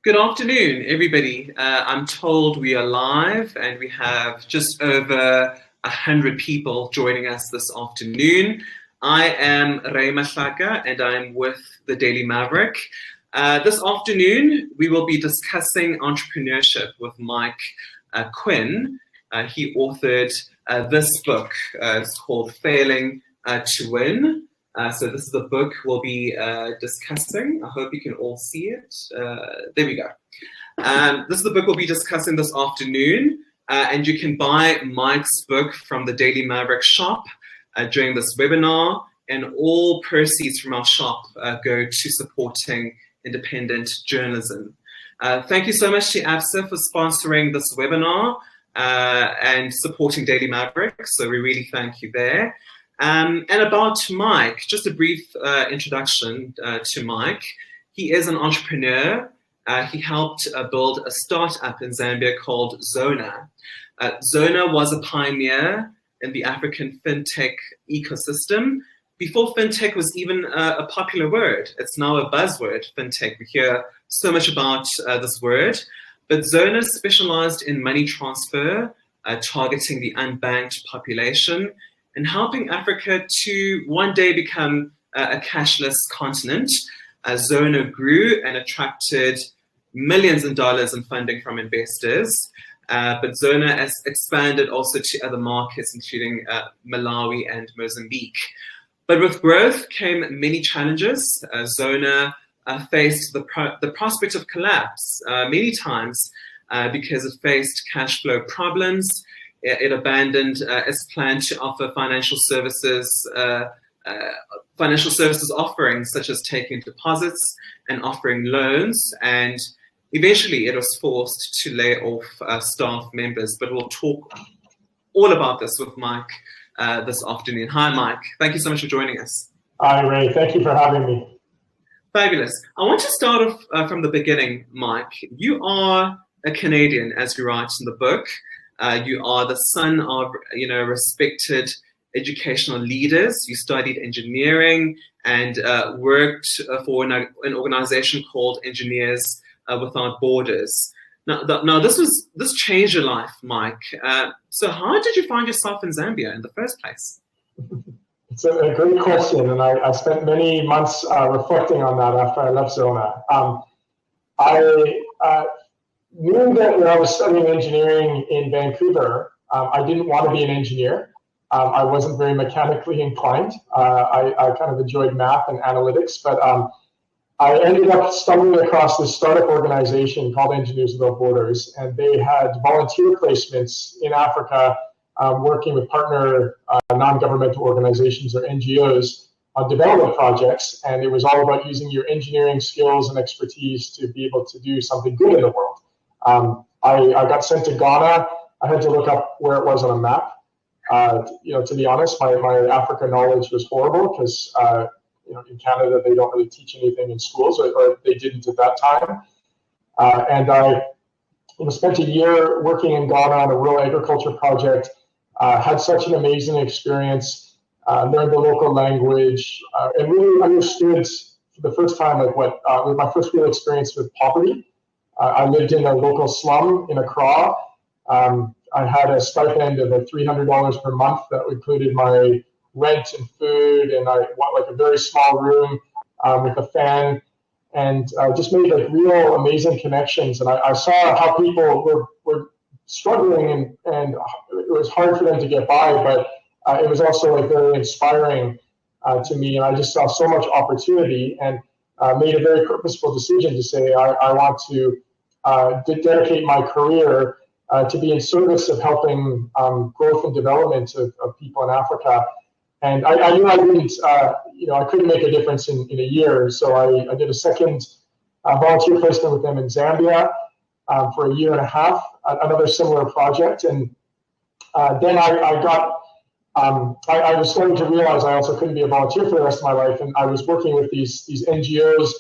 Good afternoon, everybody. I'm told we are live and we have just over 100 people joining us this afternoon. I am Mahlaka and I'm with the Daily Maverick. This afternoon, we will be discussing entrepreneurship with Mike Quinn. He authored this book. It's called Failing to Win. So this is the book we'll be discussing. I hope you can all see it. There we go. This is the book we'll be discussing this afternoon. And you can buy Mike's book from the Daily Maverick shop during this webinar. And all proceeds from our shop go to supporting independent journalism. Thank you so much to ABSA for sponsoring this webinar and supporting Daily Maverick. So we really thank you there. And about Mike, just a brief introduction to Mike. He is an entrepreneur. He helped build a startup in Zambia called Zoona. Zoona was a pioneer in the African fintech ecosystem. Before fintech was even a popular word, it's now a buzzword, fintech. We hear so much about this word. But Zoona specialized in money transfer, targeting the unbanked population, and helping Africa to one day become a cashless continent. Zoona grew and attracted millions of dollars in funding from investors. But Zoona has expanded also to other markets, including Malawi and Mozambique. But with growth came many challenges. Zoona faced the prospect of collapse many times because it faced cash flow problems. It abandoned its plan to offer financial services offerings such as taking deposits and offering loans, and eventually it was forced to lay off staff members. But we'll talk all about this with Mike this afternoon. Hi, Mike. Thank you so much for joining us. Hi, Ray. Thank you for having me. Fabulous. I want to start off from the beginning, Mike. You are a Canadian, as you write in the book. You are the son of, respected educational leaders. You studied engineering and worked for an organization called Engineers Without Borders. Now this changed your life, Mike. So how did you find yourself in Zambia in the first place? It's a great question, and I spent many months reflecting on that after I left Zoona. I knew that when I was studying engineering in Vancouver, I didn't want to be an engineer. I wasn't very mechanically inclined. I kind of enjoyed math and analytics, but I ended up stumbling across this startup organization called Engineers Without Borders, and they had volunteer placements in Africa working with partner non-governmental organizations or NGOs on development projects, and it was all about using your engineering skills and expertise to be able to do something good in the world. I got sent to Ghana. I had to look up where it was on a map. To be honest, my Africa knowledge was horrible because, in Canada, they don't really teach anything in schools, or they didn't at that time. And I spent a year working in Ghana on a rural agriculture project, had such an amazing experience, learned the local language, and really understood for the first time what was my first real experience with poverty. I lived in a local slum in Accra. I had a stipend of $300 per month that included my rent and food, and I want a very small room with a fan, and just made real amazing connections. And I saw how people were struggling, and it was hard for them to get by, but it was also very inspiring to me, and I just saw so much opportunity, and made a very purposeful decision to say I want to dedicate my career to be in service of helping growth and development of people in Africa. And I knew I didn't, I couldn't make a difference in a year. So I did a second volunteer placement with them in Zambia for a year and a half, another similar project. And then I was starting to realize I also couldn't be a volunteer for the rest of my life. And I was working with these NGOs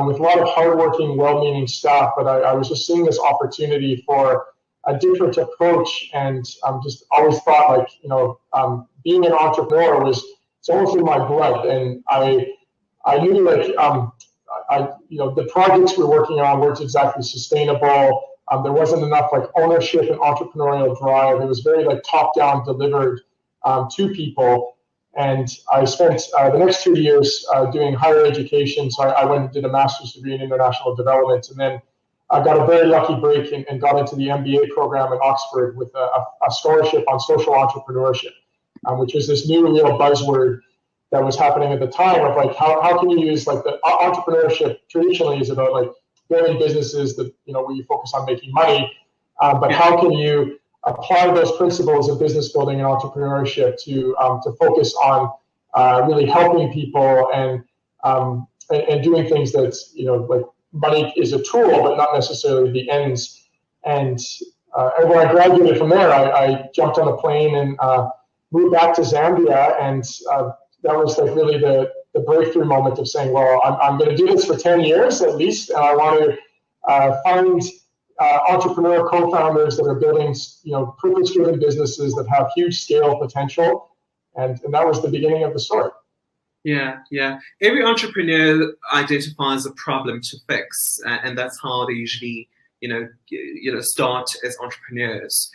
with a lot of hardworking, well-meaning staff, but I was just seeing this opportunity for a different approach, and just always thought being an entrepreneur it's almost in my blood, and I knew the projects we were working on weren't exactly sustainable. There wasn't enough like ownership and entrepreneurial drive. It was very like top-down delivered to people. And I spent the next 2 years doing higher education. So I went and did a master's degree in international development, and then I got a very lucky break and got into the MBA program at Oxford with a scholarship on social entrepreneurship, which was this new real buzzword that was happening at the time of like how can you use like the entrepreneurship traditionally is about like building businesses that where you focus on making money, but how can you apply those principles of business building and entrepreneurship to focus on really helping people and doing things that's like money is a tool but not necessarily the ends. And when I graduated from there, I jumped on a plane and moved back to Zambia, and that was like really the breakthrough moment of saying, well, I'm going to do this for 10 years at least, and I want to find entrepreneur co-founders that are building, purpose-driven businesses that have huge scale potential, and that was the beginning of the story. Yeah. Every entrepreneur identifies a problem to fix, and that's how they usually, start as entrepreneurs.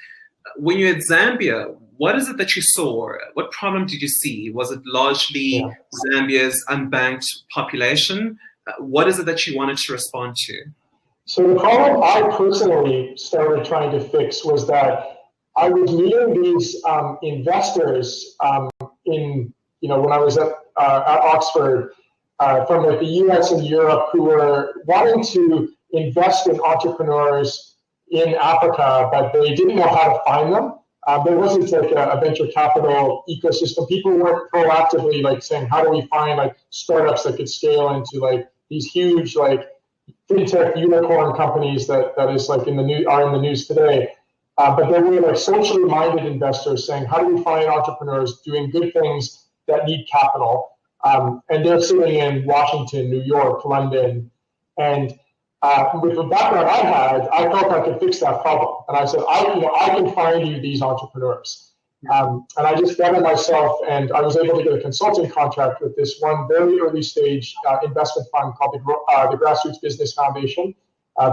When you're at Zambia, what is it that you saw? What problem did you see? Was it largely Zambia's unbanked population? What is it that you wanted to respond to? So the problem I personally started trying to fix was that I was meeting these investors when I was at Oxford from like the US and Europe who were wanting to invest in entrepreneurs in Africa, but they didn't know how to find them. There wasn't like a venture capital ecosystem. People weren't proactively like saying, how do we find like startups that could scale into like these huge like fintech unicorn companies that is like are in the news today. But there were like socially minded investors saying, how do we find entrepreneurs doing good things that need capital? And they're sitting in Washington, New York, London, and with the background I had, I felt I could fix that problem. And I said, I can find you these entrepreneurs. And I just betted myself, and I was able to get a consulting contract with this one very early stage investment fund called the Grassroots Business Foundation,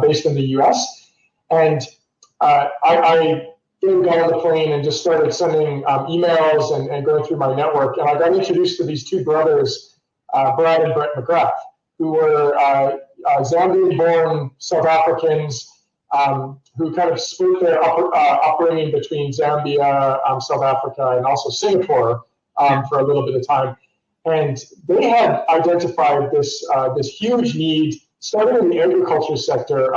based in the US. And I got on the plane and just started sending emails and going through my network. And I got introduced to these two brothers, Brad and Brett McGrath, who were Zambian-born South Africans who kind of split their upbringing between Zambia, South Africa, and also Singapore for a little bit of time. And they had identified this huge need, starting in the agriculture sector,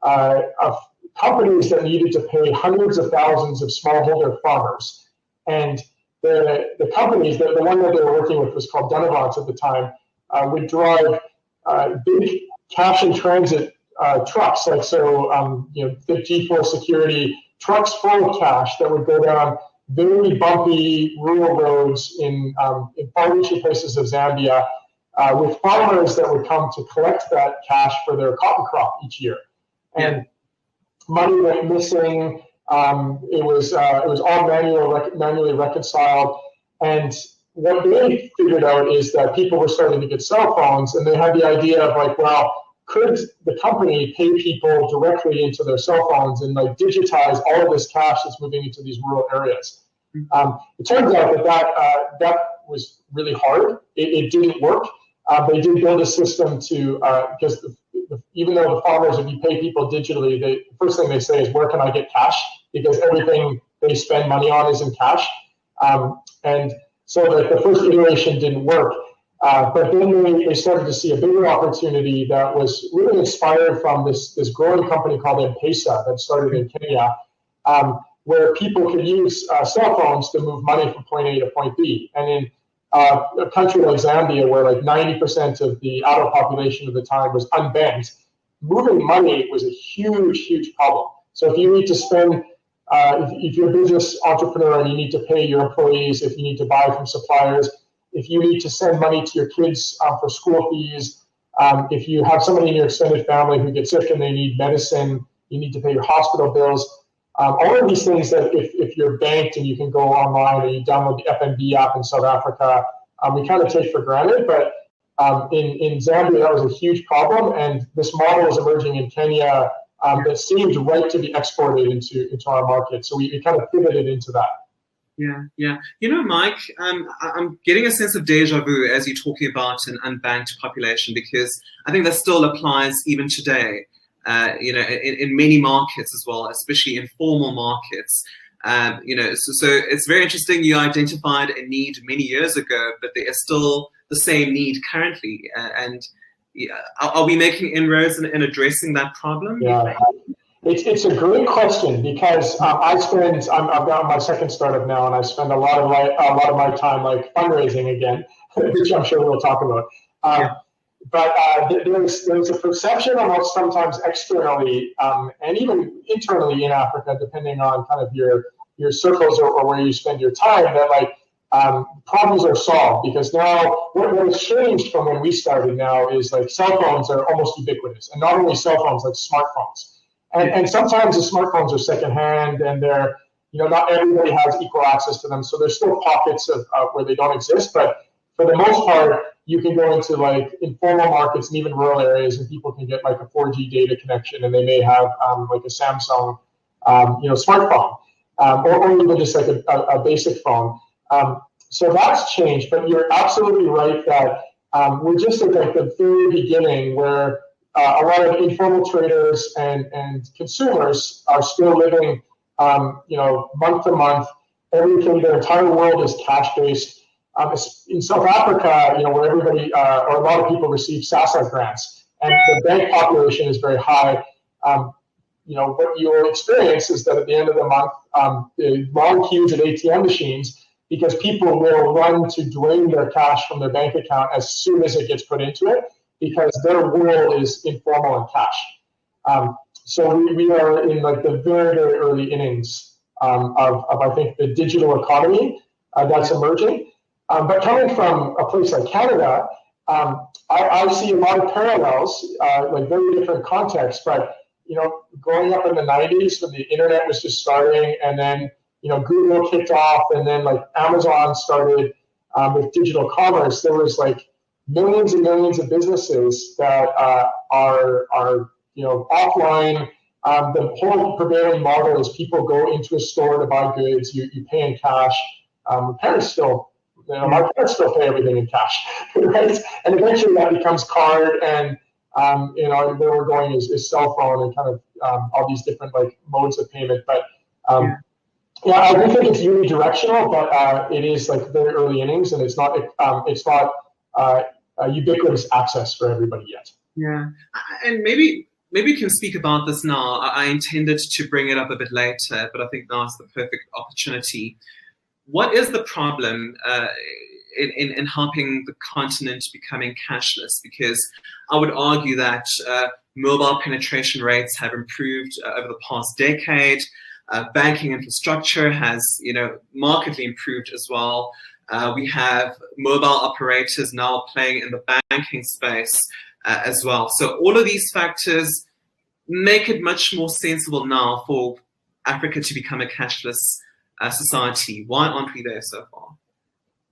of companies that needed to pay hundreds of thousands of smallholder farmers. And the companies, the one that they were working with was called Dunavant at the time, would drive big cash in transit trucks, like the G4 security trucks full of cash that would go down very bumpy rural roads in far-reaching places of Zambia, with farmers that would come to collect that cash for their cotton crop each year. And money went missing. It was all manually reconciled. And what they figured out is that people were starting to get cell phones, and they had the idea of like, well, could the company pay people directly into their cell phones and like digitize all of this cash that's moving into these rural areas? It turns out that was really hard. It didn't work. They did build a system to, because even though the farmers, if you pay people digitally, the first thing they say is, where can I get cash? Because everything they spend money on is in cash. And so the first iteration didn't work. But then they started to see a bigger opportunity that was really inspired from this growing company called M-Pesa that started in Kenya, where people could use cell phones to move money from point A to point B. And in a country like Zambia, where like 90% of the adult population of the time was unbanked, moving money was a huge, huge problem. So if you need to spend, if you're a business entrepreneur and you need to pay your employees, if you need to buy from suppliers, if you need to send money to your kids for school fees, if you have somebody in your extended family who gets sick and they need medicine, you need to pay your hospital bills. All of these things that if you're banked and you can go online or you download the FNB app in South Africa, we kind of take for granted, but In Zambia, that was a huge problem, and this model is emerging in Kenya that seemed right to be exported into our market. So we kind of pivoted into that. Yeah. You know, Mike, I'm getting a sense of deja vu as you're talking about an unbanked population, because I think that still applies even today, in many markets as well, especially informal markets. So it's very interesting. You identified a need many years ago, but there is still the same need currently. Are we making inroads in addressing that problem? Yeah. It's a great question, because I've got my second startup now, and I spend a lot of my time like fundraising again, which I'm sure we'll talk about. But there's a perception almost sometimes externally and even internally in Africa, depending on kind of your circles or where you spend your time, that like problems are solved, because now what has changed from when we started now is like cell phones are almost ubiquitous, and not only cell phones, like smartphones. And sometimes the smartphones are secondhand, and they're, not everybody has equal access to them. So there's still pockets of where they don't exist, but for the most part, you can go into like informal markets and even rural areas, and people can get like a 4G data connection, and they may have like a Samsung, smartphone, or even just like a basic phone. So that's changed, but you're absolutely right that we're just at like the very beginning, where a lot of informal traders and consumers are still living, month to month. Everything, their entire world is cash based. In South Africa, where everybody or a lot of people receive SASSA grants, and the bank population is very high. What you'll experience is that at the end of the month, the long queues at ATM machines, because people will run to drain their cash from their bank account as soon as it gets put into it, because their world is informal and cash. So we are in like the very, very early innings of I think the digital economy that's emerging. But coming from a place like Canada, I see a lot of parallels, like very different contexts. But growing up in the 90s when the internet was just starting, and then Google kicked off, and then like Amazon started with digital commerce, there was like millions and millions of businesses that are offline. The whole prevailing model is people go into a store to buy goods. You pay in cash. My parents still pay everything in cash, right? And eventually that becomes card, and where we're going is cell phone, and kind of all these different like modes of payment. But I do think it's unidirectional, but it is like very early innings, and it's not ubiquitous access for everybody yet. Yeah, and maybe you can speak about this now. I intended to bring it up a bit later, but I think now is the perfect opportunity. What is the problem in helping the continent becoming cashless? Because I would argue that mobile penetration rates have improved over the past decade. Banking infrastructure has, markedly improved as well. We have mobile operators now playing in the banking space as well. So all of these factors make it much more sensible now for Africa to become a cashless society. Why aren't we there so far?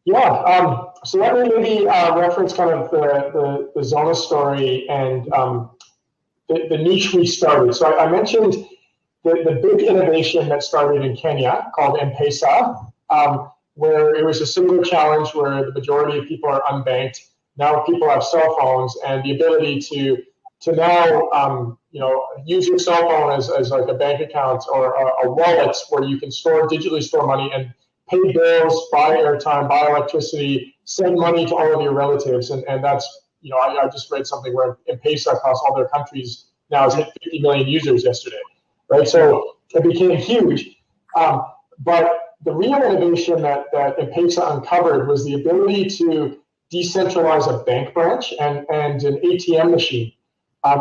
Yeah, so let me maybe reference kind of the Zoona story and the niche we started. So I mentioned the big innovation that started in Kenya called M-Pesa, where it was a single challenge where the majority of people are unbanked. Now people have cell phones, and the ability to now use your cell phone as like a bank account or a wallet where you can digitally store money and pay bills, buy airtime, buy electricity, send money to all of your relatives. And that's, I just read something where M-Pesa across all their countries now has hit 50 million users yesterday, right? So it became huge. But the real innovation that M-Pesa uncovered was the ability to decentralize a bank branch and an ATM machine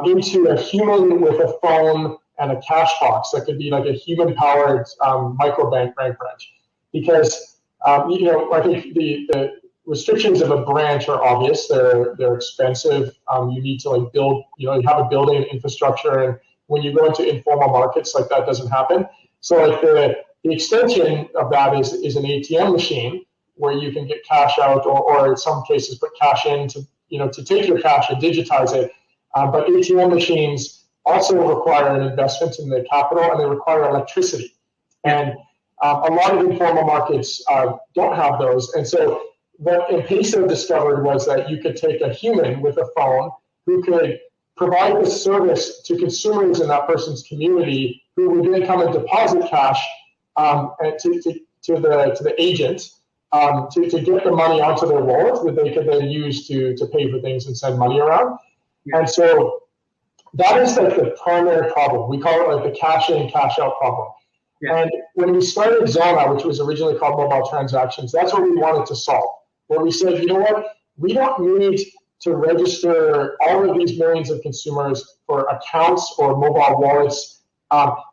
into a human with a phone and a cash box that could be like a human-powered microbank bank branch. Because I think the restrictions of a branch are obvious. They're expensive. You need to like build. You have a building and infrastructure, and when you go into informal markets, like that doesn't happen. So like the extension of that is an ATM machine where you can get cash out, or in some cases put cash in to take your cash and digitize it. But ATM machines also require an investment in the capital, and they require electricity. And a lot of informal markets don't have those. And so what M-Pesa discovered was that you could take a human with a phone who could provide the service to consumers in that person's community, who would then come and deposit cash to the agent to get the money onto their wallet that they could then use to pay for things and send money around. And so that is like the primary problem. We call it like the cash in, cash out problem. And when we started Zoona, which was originally called mobile transactions, that's what we wanted to solve. Where we said, you know what, we don't need to register all of these millions of consumers for accounts or mobile wallets.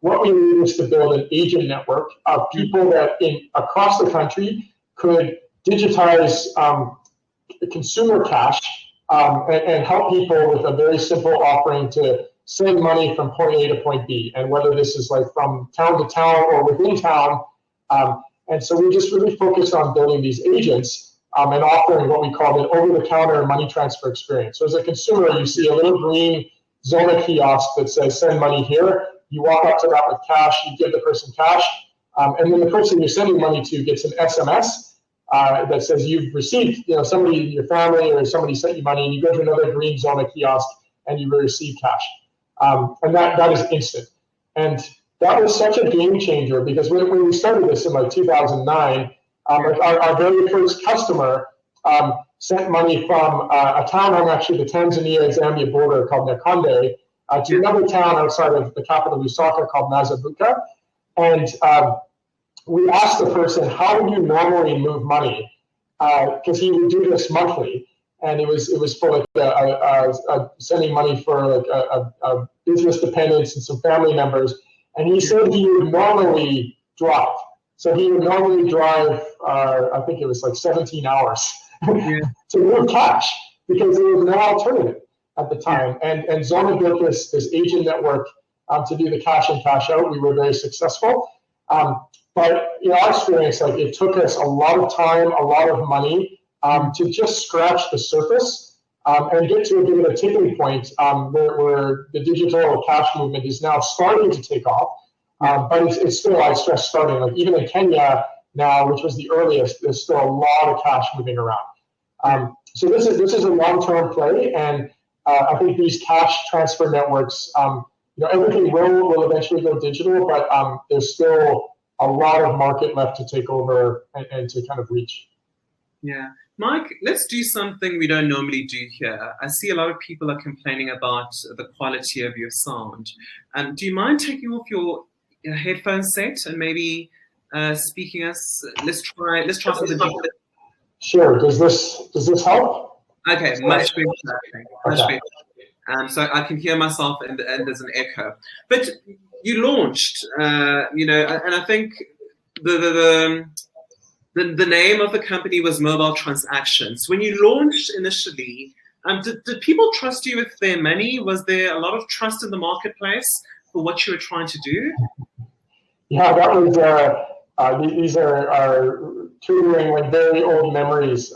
What we need is to build an agent network of people that across the country could digitize consumer cash and help people with a very simple offering to send money from point A to point B, and whether this is like from town to town or within town. And so we just really focused on building these agents and offering what we call an over-the-counter money transfer experience. So as a consumer, you see a little green Zoona kiosk that says send money here. You walk up to that with cash, you give the person cash, and then the person you're sending money to gets an SMS that says you've received, somebody in your family or somebody sent you money, and you go to another green Zoona kiosk and you receive cash. And that is instant. And that was such a game changer, because when we started this in like 2009, our very first customer sent money from a town on actually the Tanzania-Zambia border called Nakonde to another town outside of the capital, Lusaka, called Mazabuka. And we asked the person, how would you normally move money? Because he would do this monthly. And it was for like sending money for like a business dependents and some family members. And he said he would normally drive. So he would normally drive, I think it was like 17 hours to move cash, because there was no alternative at the time. And Zoona built this agent network to do the cash in, cash out. We were very successful. But in our experience, like, it took us a lot of time, a lot of money to just scratch the surface and get to a bit of a tipping point where the digital cash movement is now starting to take off. But it's still, I stress, starting. Like, even in Kenya now, which was the earliest, there's still a lot of cash moving around. So this is a long-term play, and I think these cash transfer networks, everything will eventually go digital, but there's still a lot of market left to take over and to kind of reach. Yeah. Mike, let's do something we don't normally do here. I see a lot of people are complaining about the quality of your sound. Do you mind taking off your headphone set and maybe speaking us? Let's try something different. Sure. Does this help? Okay, much better. Much better. So I can hear myself, and there's an echo. But you launched, and I think the name of the company was Mobile Transactions. When you launched initially, did people trust you with their money? Was there a lot of trust in the marketplace for what you were trying to do? Yeah, that was. These are triggering like very old memories,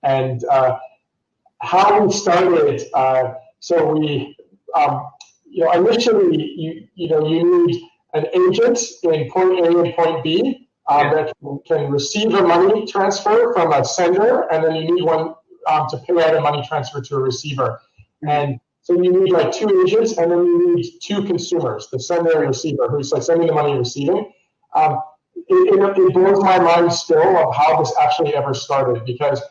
and how we started. So we, initially, you need an agent in point A and point B that can receive a money transfer from a sender, and then you need one to pay out a money transfer to a receiver. And so you need like two agents, and then you need two consumers, the sender and receiver, who's like sending the money and receiving. It blows my mind still of how this actually ever started, because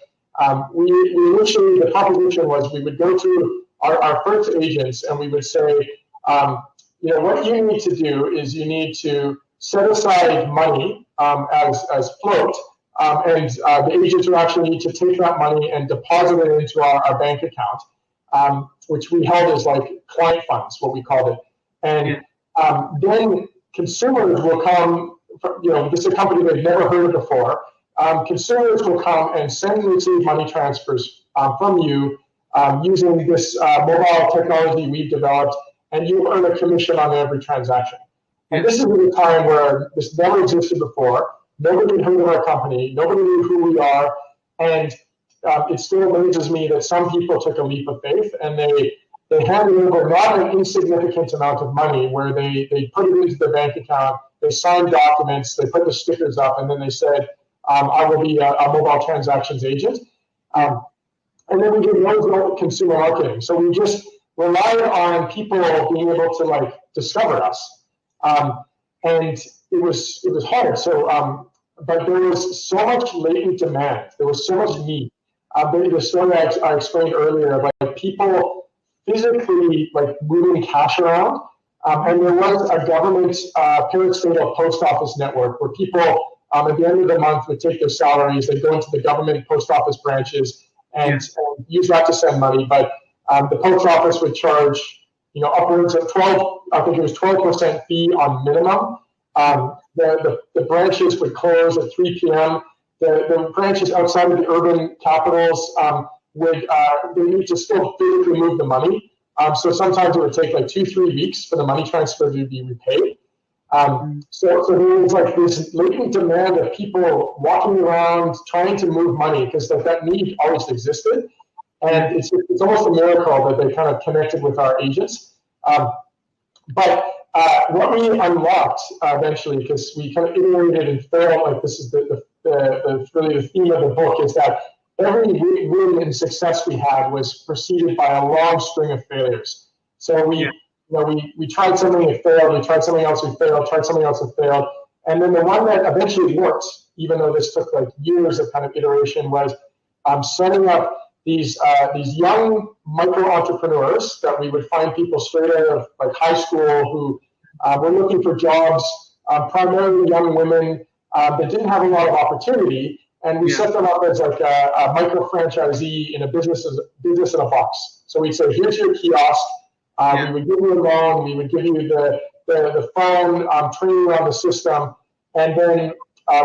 we initially, the proposition was we would go to our first agents and we would say, what you need to do is you need to set aside money as float, and the agents would actually need to take that money and deposit it into our bank account, which we held as like client funds, what we called it. And then consumers will come, this is a company they've never heard of before. Consumers will come and send and receive money transfers from you using this mobile technology we've developed, and you earn a commission on every transaction. And this is at a time where this never existed before. Nobody had heard of our company. Nobody knew who we are. And it still amazes me that some people took a leap of faith and they handed over not an insignificant amount of money where they put it into their bank account, they signed documents, they put the stickers up, and then they said, I will be a mobile transactions agent. And then we did no consumer marketing. So we just relied on people being able to like discover us. And it was hard. So, but there was so much latent demand. There was so much need. The story I explained earlier about like, people physically like moving cash around. And there was a government parastatal post office network where people at the end of the month would take their salaries, they'd go into the government post office branches and use that to send money. But the post office would charge, upwards of 12% fee on minimum. The branches would close at 3 p.m. The branches outside of the urban capitals they need to still physically move the money. So sometimes it would take like 2-3 weeks for the money transfer to be repaid. So there was like this latent demand of people walking around trying to move money because that need always existed. And it's almost a miracle that they kind of connected with our agents. But what we unlocked eventually, because we kind of iterated and failed, like this is really the theme of the book, is that every win and success we had was preceded by a long string of failures. So we tried something, it failed, we tried something else, we failed, tried something else, it failed. And then the one that eventually worked, even though this took like years of kind of iteration, was setting up these young micro entrepreneurs that we would find people straight out of like high school who were looking for jobs, primarily young women that didn't have a lot of opportunity. And we set them up as like a micro franchisee in a business in a box. So we'd say, here's your kiosk. We would give you a loan. We would give you the phone, training on the system. And then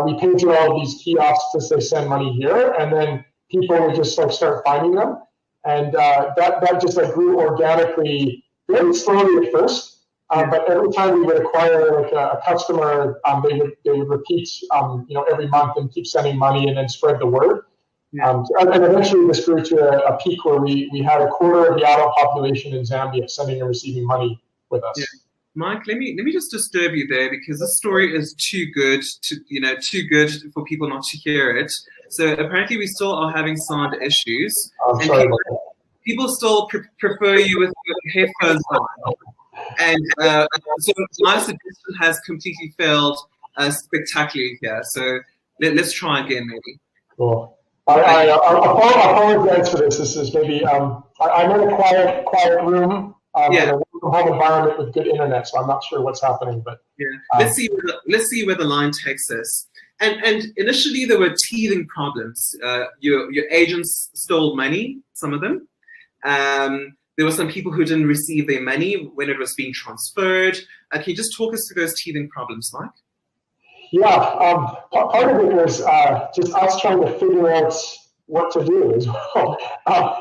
we painted all of these kiosks to say, send money here. And then people would just like start finding them. And that just like grew organically, very slowly at first. But every time we would acquire like a customer, they would repeat, every month and keep sending money and then spread the word. And eventually this grew to a peak where we had a quarter of the adult population in Zambia sending and receiving money with us. Yeah. Mike, let me just disturb you there because this story is too good for people not to hear it. So apparently we still are having sound issues. I'm sorry about that. People still prefer you with headphones on. And so my suggestion has completely failed spectacularly here. So let's try again, maybe. Cool. I apologize for this. This is maybe I'm in a quiet room. In a home environment with good internet, so I'm not sure what's happening. But let's see where the line takes us. And initially there were teething problems. Your agents stole money, some of them. There were some people who didn't receive their money when it was being transferred. Can you just talk us through those teething problems, Mike? Yeah, part of it was just us trying to figure out what to do as well,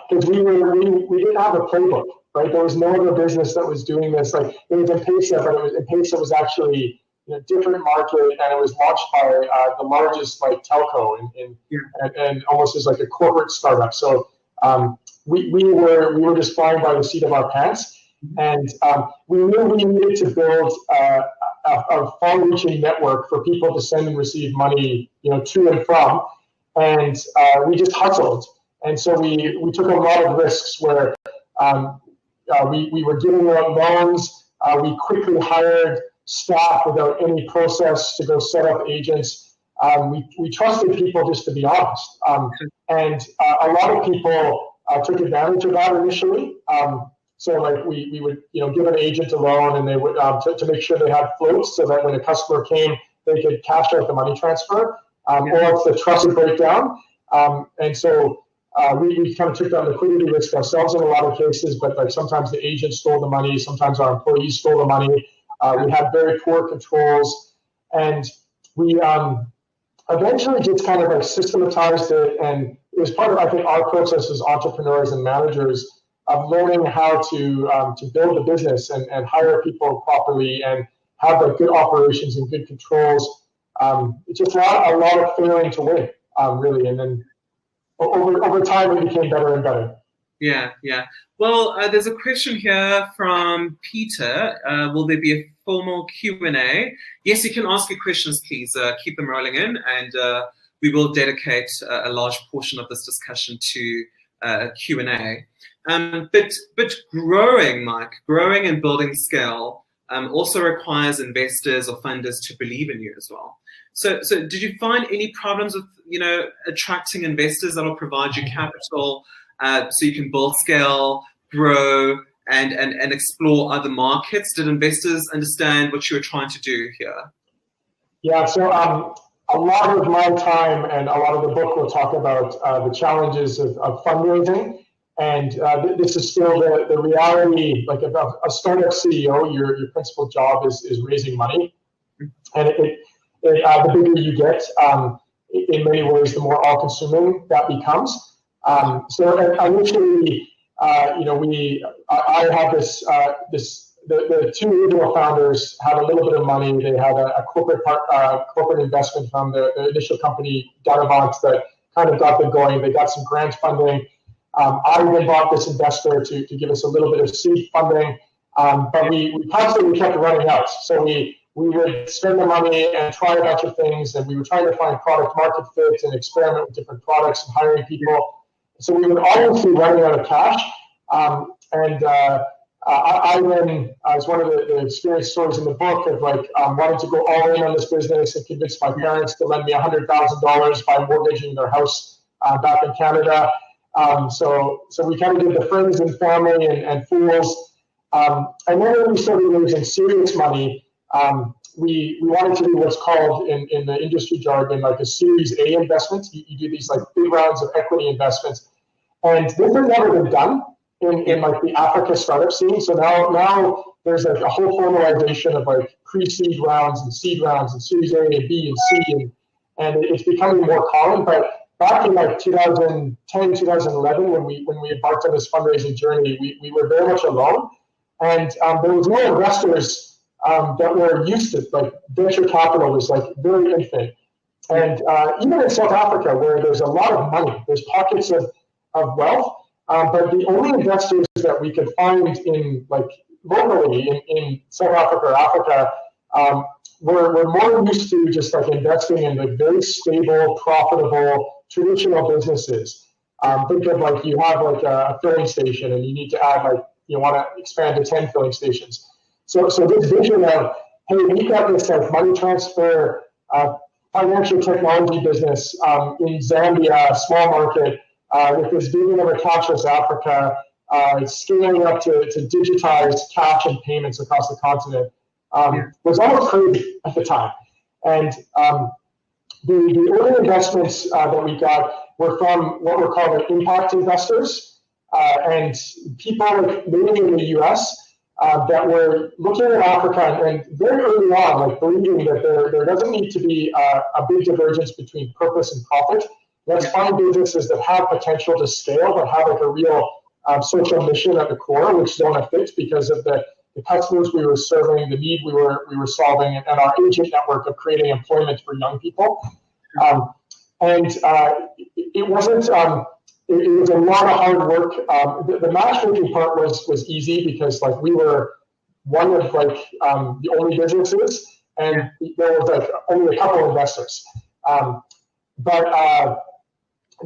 because we didn't have a playbook, right? There was no other business that was doing this. Like it was M-Pesa, but M-Pesa was actually different market, and it was launched by the largest like telco and almost as like a corporate startup. So we were just flying by the seat of our pants, and we knew we needed to build a far-reaching network for people to send and receive money, to and from, and we just hustled. And so we took a lot of risks where we were giving out loans. We quickly hired staff without any process to go set up agents. We trusted people just to be honest, and a lot of people took advantage of that initially. So like we would give an agent a loan, and they would to make sure they had floats so that when a customer came, they could cash out the money transfer, or if the trust would break down. And so we kind of took that liquidity risk ourselves in a lot of cases, but like sometimes the agent stole the money, sometimes our employees stole the money. We had very poor controls, and we eventually just kind of like systematized it, and it was part of, I think, our process as entrepreneurs and managers of learning how to build a business and hire people properly and have like good operations and good controls. It's just a lot of failing to win, really. And then over time it became better and better. Yeah. Well, there's a question here from Peter. Will there be a formal Q&A? Yes, you can ask your questions, please. Keep them rolling in, and we will dedicate a large portion of this discussion to Q&A. But growing, Mike, growing and building scale also requires investors or funders to believe in you as well. So did you find any problems with attracting investors that will provide you capital so you can build scale, grow, and explore other markets? Did investors understand what you were trying to do here? Yeah, so a lot of my time and a lot of the book will talk about the challenges of fundraising. And this is still the reality. Like a startup CEO, your principal job is raising money. And the bigger you get, in many ways, the more all-consuming that becomes. So initially, I had the two original founders had a little bit of money. They had a corporate investment from the initial company, Datavant, that kind of got them going. They got some grant funding. I then bought this investor to give us a little bit of seed funding, but we constantly kept running out. So we would spend the money and try a bunch of things, and we were trying to find product market fit and experiment with different products and hiring people. So we would always be running out of cash. I then, as one of the experience stories in the book of wanting to go all in on this business and convince my parents to lend me $100,000 by mortgaging their house back in Canada. So we kind of did the friends and family and fools. And then when we started raising serious money, we wanted to do what's called in the industry jargon like a Series A investment. You do these like big rounds of equity investments, and this has never been done in like the Africa startup scene. So now there's like a whole formalization of like pre-seed rounds and seed rounds and Series A and B and C, and it's becoming more common. But back in like 2010, 2011, when we embarked on this fundraising journey, we were very much alone, and there was no investors that were used to, like venture capital was like very infant. And even in South Africa, where there's a lot of money, there's pockets of wealth, but the only investors that we could find in like locally in South Africa or Africa were more used to just like investing in like very stable, profitable, traditional businesses. Think of like you have like a filling station and you need to add like, you want to expand to 10 filling stations. So this vision of, hey, we've got this like money transfer, financial technology business in Zambia, small market, with this vision of a cashless Africa, scaling up to digitize cash and payments across the continent, was almost crazy at the time. And the early investments that we got were from what were called impact investors, and people like mainly in the US that were looking at Africa and very early on, like believing that there doesn't need to be a big divergence between purpose and profit. Let's find businesses that have potential to scale, that have like a real social mission at the core, which Zoona fits because of the customers we were serving, the need we were solving, and our agent network of creating employment for young people. It wasn't. It was a lot of hard work. The matchmaking part was easy because like we were one of like the only businesses, and there was like only a couple investors. But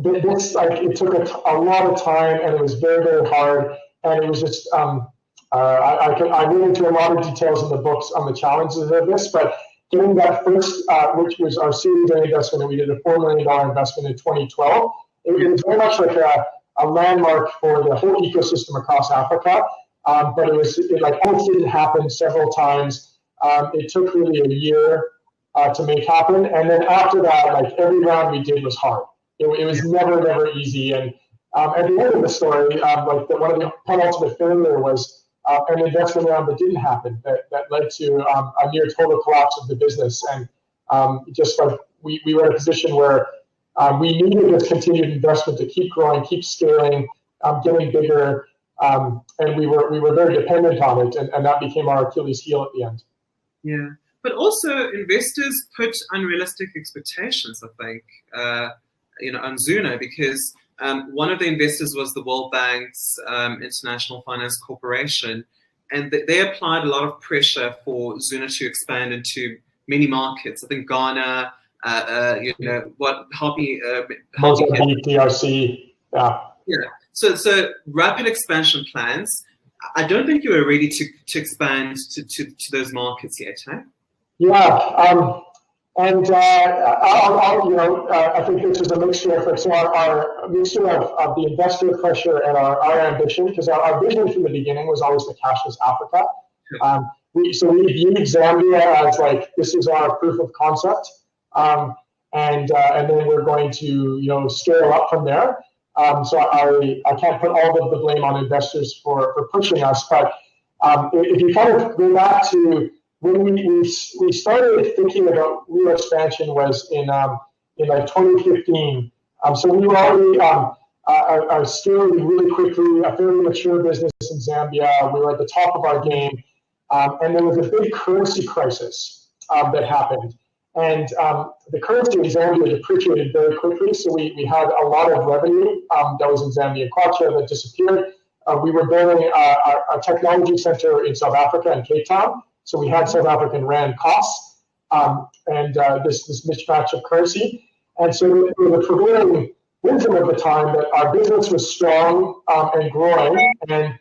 this like it took a lot of time, and it was very, very hard, and it was just I went into a lot of details in the books on the challenges of this, but getting that first, which was our Series A investment, and we did a $4 million investment in 2012. It was very much like a landmark for the whole ecosystem across Africa, but it like almost didn't happen several times. It took really a year to make happen, and then after that, like every round we did was hard. It was never easy, and at the end of the story, like one of the penultimate failure was an investment round that didn't happen that led to a near total collapse of the business, and just like we were in a position where we needed this continued investment to keep growing, keep scaling, getting bigger, and we were very dependent on it, and that became our Achilles heel at the end. Yeah, but also investors put unrealistic expectations, I think, on Zoona, because One of the investors was the World Bank's International Finance Corporation, and they applied a lot of pressure for Zoona to expand into many markets. I think Ghana, Mozambique, DRC, yeah. Yeah. So rapid expansion plans. I don't think you were ready to expand to those markets yet, huh? Yeah. And I think this is a mixture of so our mixture of the investor pressure and our ambition, because our vision from the beginning was always the cashless Africa. We viewed Zambia as like, this is our proof of concept, and then we're going to scale up from there. So I can't put all of the blame on investors for pushing us, but if you kind of go back to when we started thinking about real expansion was in like 2015. So we were already are scaling really quickly, a fairly mature business in Zambia. We were at the top of our game, and there was a big currency crisis that happened. And the currency in Zambia depreciated very quickly, so we had a lot of revenue that was in Zambian kwacha that disappeared. We were building a technology center in South Africa, in Cape Town, so we had South African rand costs and this mismatch of currency. And so the prevailing wisdom of the time that our business was strong and growing and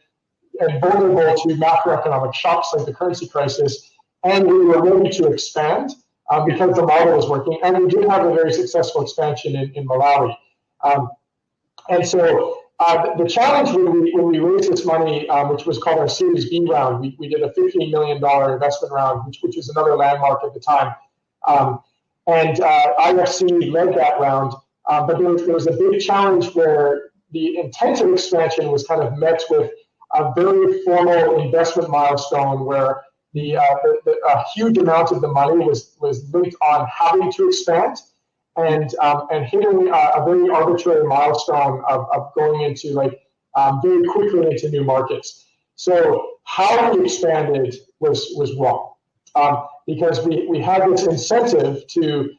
vulnerable to macroeconomic shocks like the currency crisis, and we were ready to expand because the model was working. And we did have a very successful expansion in Malawi. And so the challenge when we raised this money, which was called our Series B round, we did a $15 million investment round, which was another landmark at the time. And IFC led that round, but there was a big challenge where the intent of expansion was kind of met with a very formal investment milestone where a huge amount of the money was linked on having to expand and hitting a very arbitrary milestone of going into very quickly into new markets. So how we expanded was wrong. Because we had this incentive to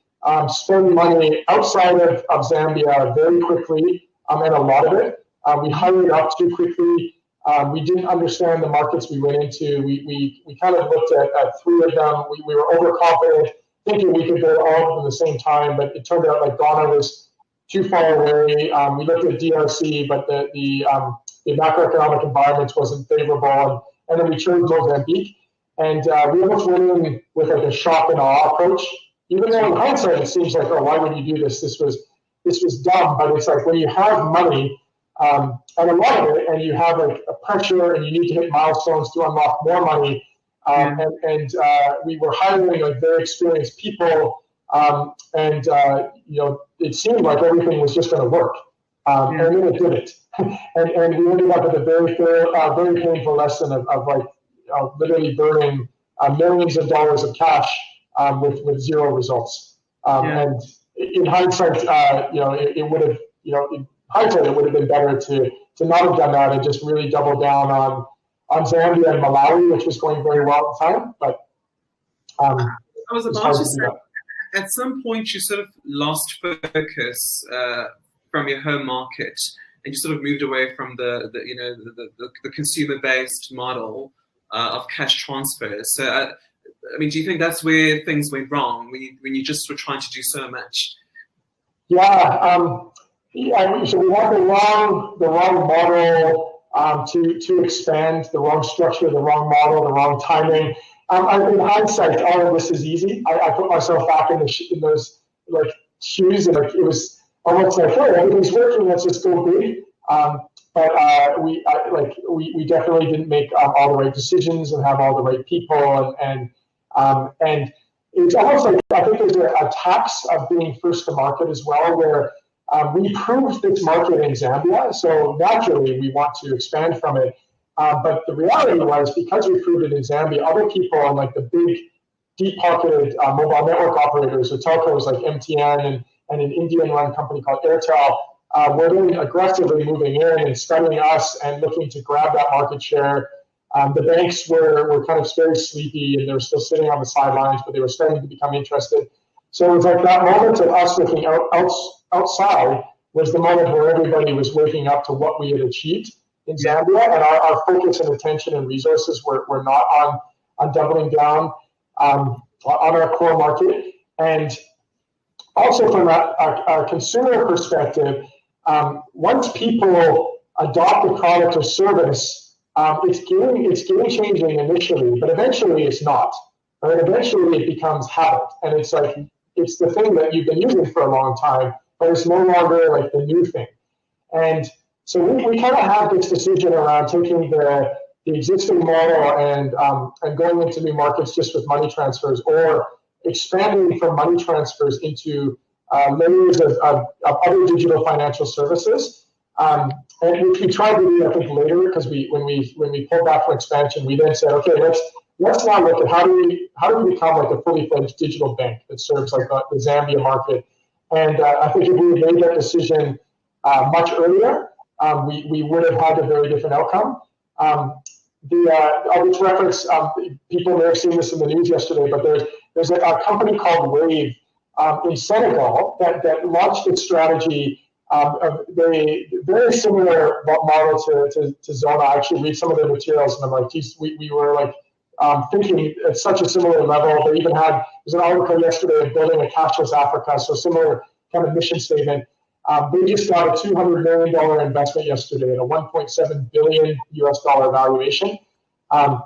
spend money outside of Zambia very quickly, and a lot of it. We hired up too quickly. We didn't understand the markets we went into. We kind of looked at three of them. We were overconfident, thinking we could build all of them at the same time, but it turned out like Ghana was too far away. We looked at DRC, but the macroeconomic environment wasn't favorable, and then we chose Mozambique. And we almost went in with like a shock and awe approach. Even though in hindsight it seems like, oh, why would you do this? This was dumb. But it's like when you have money and a lot of it, and you have like a pressure, and you need to hit milestones to unlock more money. And we were hiring like very experienced people, and it seemed like everything was just going to work, and then it didn't. and we ended up with a very painful lesson of like. Literally burning millions of dollars of cash with zero results. And in hindsight, it would have, in hindsight, it would have been better to not have done that and just really double down on Zambia and Malawi, which was going very well at the time. But I was about to say, at some point you sort of lost focus from your home market, and you sort of moved away from the consumer-based model of cash transfers. So, I mean, do you think that's where things went wrong when you just were trying to do so much? Yeah. So we had the wrong model to expand, the wrong structure, the wrong model, the wrong timing. In hindsight, all of this is easy. I put myself back in those like shoes, and it was almost like, hey, everything's working. Let's just go big. But we definitely didn't make all the right decisions and have all the right people, and it's almost like I think there's a tax of being first to market as well, where we proved this market in Zambia, so naturally we want to expand from it. But the reality was, because we proved it in Zambia, other people and like the big deep-pocketed mobile network operators or telcos like MTN and an Indian-run company called Airtel. We're really aggressively moving in and studying us and looking to grab that market share. The banks were kind of very sleepy, and they were still sitting on the sidelines, but they were starting to become interested. So it was like that moment of us looking outside was the moment where everybody was waking up to what we had achieved in Zambia, and our focus and attention and resources were not on doubling down on our core market. And also from a consumer perspective, once people adopt a product or service, it's game changing initially, but eventually it's not. Right? Eventually it becomes habit, and it's like it's the thing that you've been using for a long time, but it's no longer like the new thing. And so we kind of had this decision around taking the existing model and going into new markets just with money transfers, or expanding from money transfers into layers of other digital financial services. And we tried to do, I think, later, because when we pulled back from expansion, we then said, okay, let's now look at how do we become like a fully fledged digital bank that serves like the Zambia market. And I think if we had made that decision much earlier, we would have had a very different outcome. I'll just reference, people may have seen this in the news yesterday, but there's a company called Wave in Senegal that launched its strategy, very similar model to Zoona. I actually read some of their materials, and I'm like, geez, we were like thinking at such a similar level. They even there's an article yesterday of building a cashless Africa, so similar kind of mission statement. They just got a $200 million investment yesterday at a $1.7 billion US valuation. And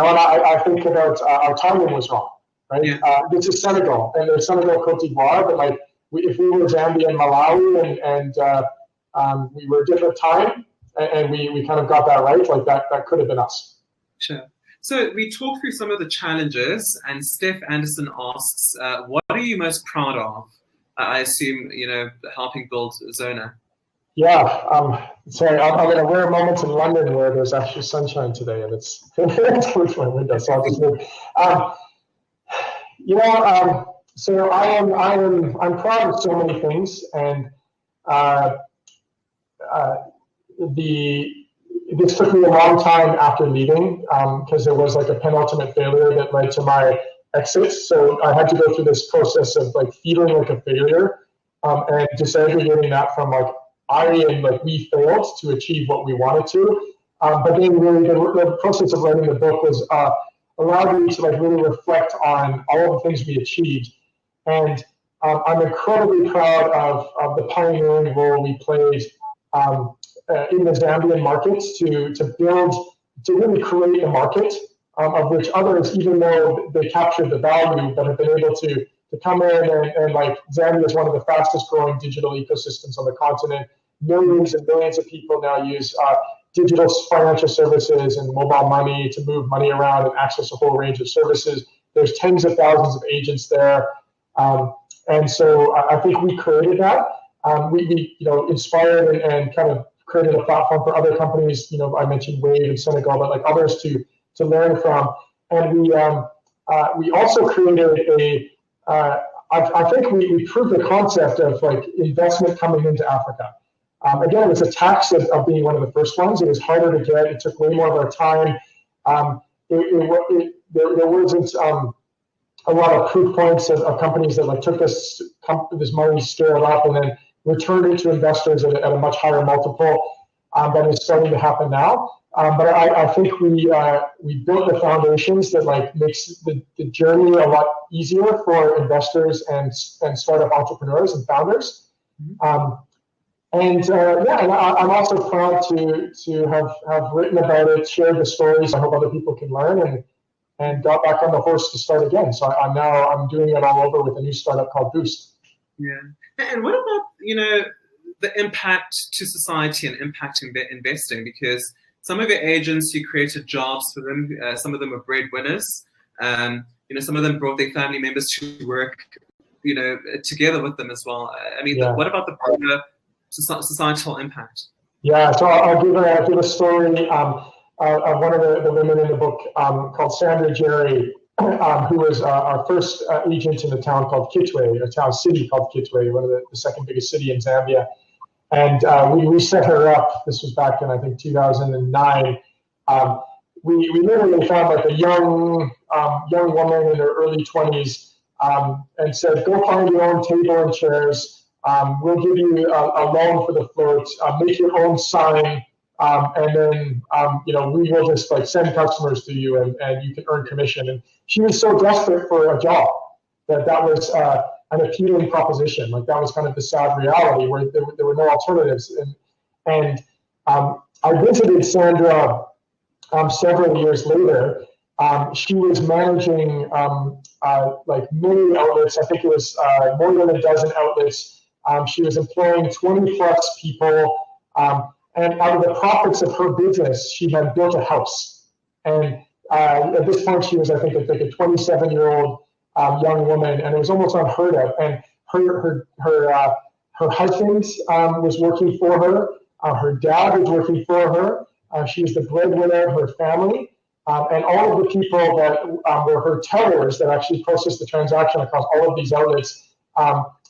I think about our timing was wrong, right? Yeah. This is Senegal, and there's Senegal, Cote d'Ivoire, but like if we were Zambia and Malawi, and we were a different time, and we kind of got that right, like that could have been us. Sure. So we talked through some of the challenges, and Steph Anderson asks, what are you most proud of? I assume, helping build Zoona. Yeah, sorry, I'm in a rare moment in London where there's actually sunshine today, and it's towards my window, so I'll just move. So I'm proud of so many things, and this took me a long time after leaving, because there was like a penultimate failure that led to my exit. So I had to go through this process of like feeling like a failure, and disaggregating that from like we failed to achieve what we wanted to. But then really the process of writing the book was allowed me to like really reflect on all of the things we achieved. And I'm incredibly proud of the pioneering role we played in the Zambian markets to really create a market of which others, even though they captured the value, but have been able to come in and like Zambia is one of the fastest growing digital ecosystems on the continent. Millions and millions of people now use digital financial services and mobile money to move money around and access a whole range of services. There's tens of thousands of agents there. And so I think we created that. We inspired and kind of created a platform for other companies. I mentioned Wave in Senegal, but like others to learn from. And we also created I think we proved the concept of like investment coming into Africa. Again, it was a tax of being one of the first ones. It was harder to get. It took way more of our time. There wasn't a lot of proof points of companies that like took this money, scaled up, and then returned it to investors at a much higher multiple than is starting to happen now. But I think we built the foundations that like makes the journey a lot easier for investors and startup entrepreneurs and founders. And I'm also proud to have written about it, shared the stories. I hope other people can learn and got back on the horse to start again. So I'm doing it all over with a new startup called Boost. Yeah. And what about the impact to society and impacting their investing? Because some of your agents, you created jobs for them. Some of them are breadwinners. Some of them brought their family members to work, together with them as well. I mean, what about the broader societal impact? Yeah, so I'll give a story of one of the women in the book called Sandra Jerry, who was our first agent in a town called Kitwe, a city called Kitwe, one of the second biggest city in Zambia. And we set her up. This was back in, I think, 2009. We literally found like a young woman in her early 20s and said, go find your own table and chairs. We'll give you a loan for the float, make your own sign, and then we will just like send customers to you, and you can earn commission. And she was so desperate for a job that was an appealing proposition. Like that was kind of the sad reality where there were no alternatives. And I visited Sandra several years later. She was managing like many outlets. I think it was more than a dozen outlets. She was employing 20 plus people. And out of the profits of her business, she had built a house. And at this point, she was, I think, like a 27-year-old young woman, and it was almost unheard of. And her husband was working for her. Her dad was working for her. She was the breadwinner of her family. And all of the people that were her tellers that actually processed the transaction across all of these outlets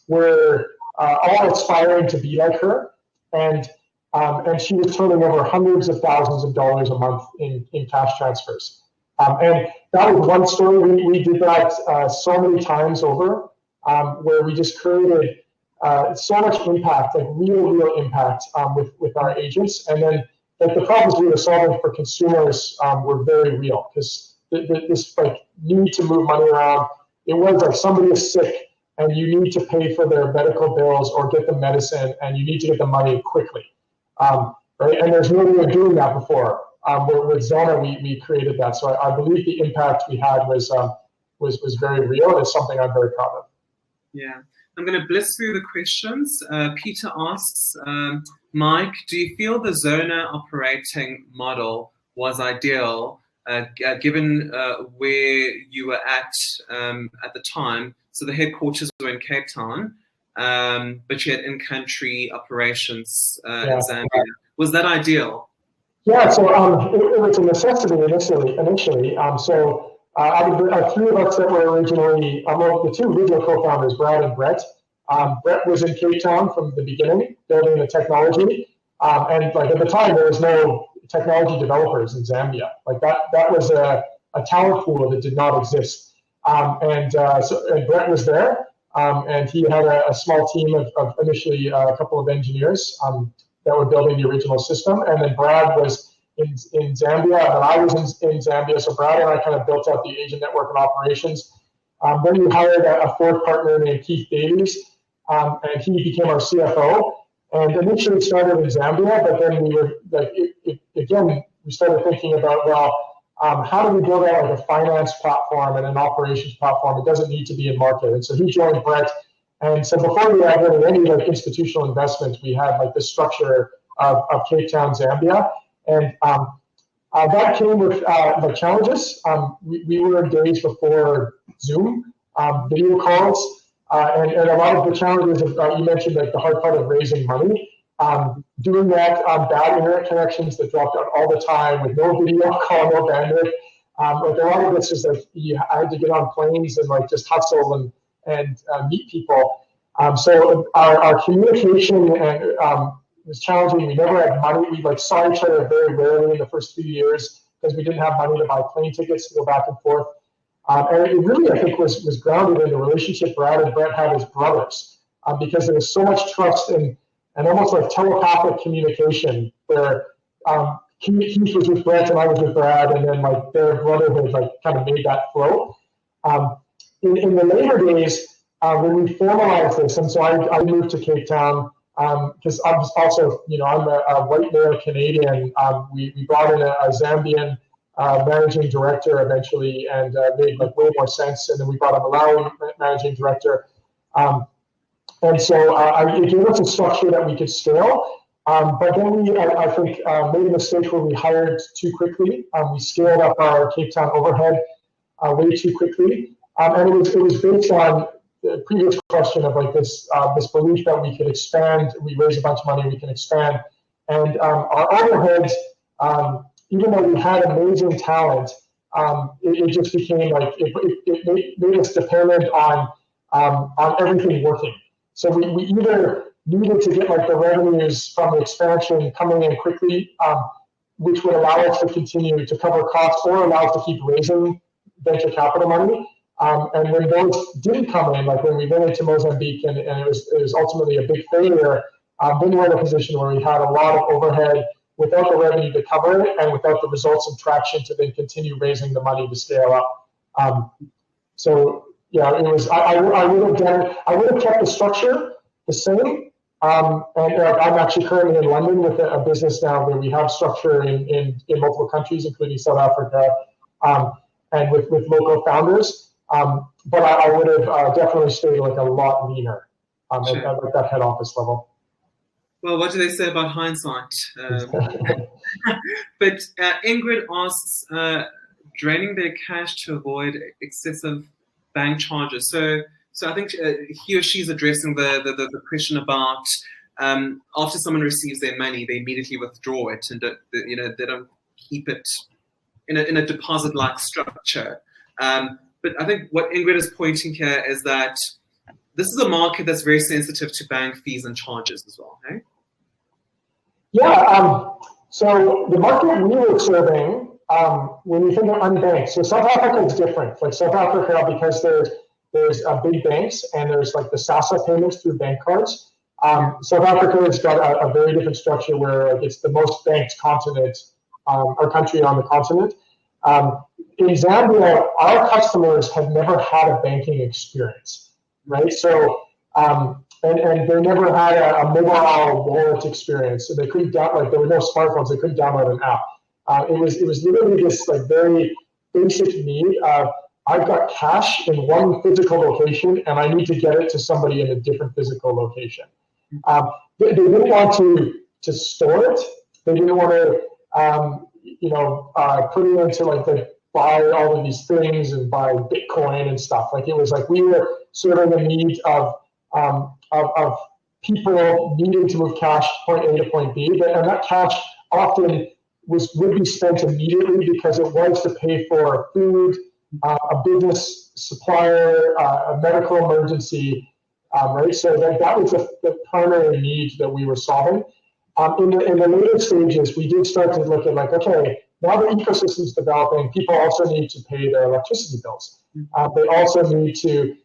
were all aspiring to be like her. And she was turning over hundreds of thousands of dollars a month in cash transfers. And that was one story. We did that so many times over, where we just created so much impact, like real impact with our agents. And then like the problems we were solving for consumers were very real, because this like need to move money around. It was like somebody is sick and you need to pay for their medical bills or get the medicine, and you need to get the money quickly. Right? And there's no way of doing that before. With Zoona, we created that. So I believe the impact we had was very real, and it's something I'm very proud of. Yeah. I'm going to blitz through the questions. Peter asks, Mike, do you feel the Zoona operating model was ideal, given where you were at the time? So the headquarters were in Cape Town, but you had in-country operations in Zambia. Was that ideal? Yeah, so it was a necessity initially. So out of the three of us that were originally, the two original co-founders, Brad and Brett. Brett was in Cape Town from the beginning, building the technology. And like at the time, there was no technology developers in Zambia. Like that was a talent pool that did not exist. And Brett was there, and he had a small team of initially a couple of engineers that were building the original system. And then Brad was in Zambia, and I was in Zambia. So Brad and I kind of built out the agent network and operations. Then we hired a fourth partner named Keith Davies, and he became our CFO. And initially started in Zambia, but then we were like, we started thinking about, how do we build out like a finance platform and an operations platform? It doesn't need to be in market. And so he joined Brett. And so before we had really any like institutional investment, we had like this structure of Cape Town, Zambia. And that came with the challenges. We were in days before Zoom, video calls, and a lot of the challenges of, you mentioned like the hard part of raising money. Doing that on bad internet connections that dropped out all the time with no video call, no bandwidth. Like a lot of this is like I had to get on planes and like just hustle and meet people. So our communication was challenging. We never had money. We like saw each other very rarely in the first few years because we didn't have money to buy plane tickets to go back and forth. And it really, I think, was grounded in the relationship Brad and Brett had as brothers, because there was so much trust and almost like telepathic communication where Keith was with Brett and I was with Brad, and then like their brotherhood like kind of made that flow. In the later days, when we formalized this, and so I moved to Cape Town because I'm also, I'm a white male Canadian. We brought in a Zambian managing director eventually, and made like way more sense. And then we brought a Malawi managing director. And so it gave us a structure that we could scale. But then we, I think, made a mistake where we hired too quickly. We scaled up our Cape Town overhead way too quickly. And it was based on the previous question of like this belief that we could expand. We raise a bunch of money, we can expand. And our overheads, even though we had amazing talent, it just became like, it made us dependent on everything working. So we either needed to get like the revenues from the expansion coming in quickly, which would allow us to continue to cover costs or allow us to keep raising venture capital money, And when those didn't come in, like when we went into Mozambique and it was ultimately a big failure, then we're in a position where we had a lot of overhead without the revenue to cover it and without the results and traction to then continue raising the money to scale up. So yeah, it was. I would have kept the structure the same. And I'm actually currently in London with a business now where we have structure in multiple countries, including South Africa, and with local founders. But I would have definitely stayed like a lot leaner at that head office level. Well, what do they say about hindsight? But Ingrid asks, draining their cash to avoid excessive bank charges. So I think he or she's addressing the question about after someone receives their money, they immediately withdraw it, and they don't keep it in a deposit-like structure. But I think what Ingrid is pointing here is that this is a market that's very sensitive to bank fees and charges as well, hey? Yeah, so the market we were serving, when you think of unbanked, so South Africa is different. Like South Africa, because there's big banks and there's like the SASSA payments through bank cards. South Africa has got a very different structure where it's the most banked continent, or country on the continent. In Zambia, our customers have never had a banking experience, right? So, and they never had a mobile wallet experience. So they couldn't download, there were no smartphones, they couldn't download an app. It was literally this like very basic need of, I've got cash in one physical location and I need to get it to somebody in a different physical location. They didn't want to store it. They didn't want to, put it into like buy all of these things and buy Bitcoin and stuff. Like it was like we were serving the need of people needing to move cash point A to point B, and that cash often would be spent immediately because it was to pay for food, a business supplier, a medical emergency, right? So that was the primary need that we were solving. In the later stages, we did start to look at like, okay, now the ecosystem's developing, people also need to pay their electricity bills. They also need to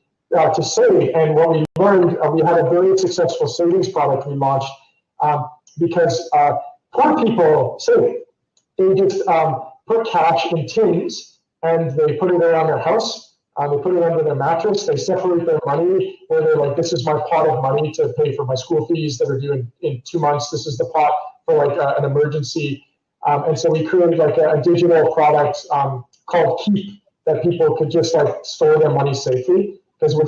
save. And what we learned, we had a very successful savings product we launched because poor people save. They just put cash in tins and they put it around their house. They put it under their mattress. They separate their money where they're like, this is my pot of money to pay for my school fees that are due in 2 months. This is the pot for like an emergency. And so we created like a digital product called Keep that people could just like store their money safely. Because when